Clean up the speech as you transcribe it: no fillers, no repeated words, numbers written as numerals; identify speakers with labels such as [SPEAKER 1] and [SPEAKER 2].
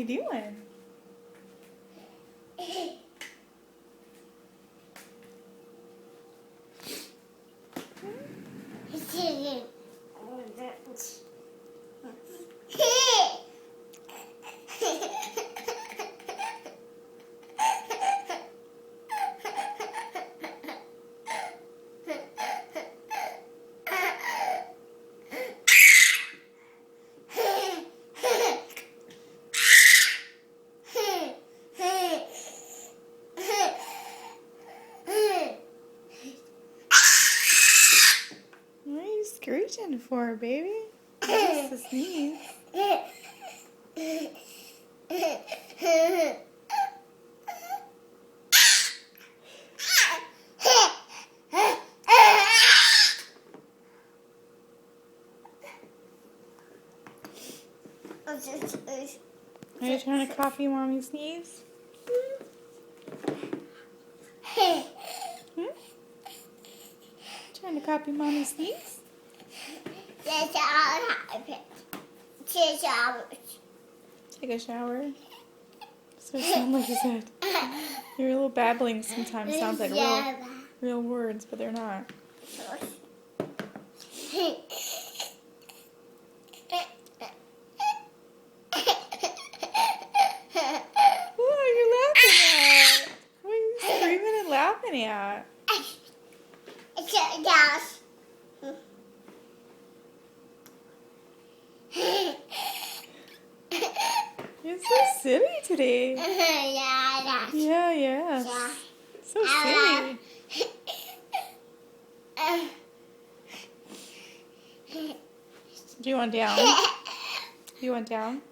[SPEAKER 1] you doing? What are you screeching for, baby? Just to sneeze. Are you trying to copy Mommy sneeze? Hmm? Trying to copy Mommy sneeze?
[SPEAKER 2] Take
[SPEAKER 1] a shower. So it sounds like you said. You're a little babbling sometimes. Sounds like real words, but they're not. What are you laughing at? What are you screaming and laughing at? You're so silly today. Yeah. So silly. Do you want down? You want down?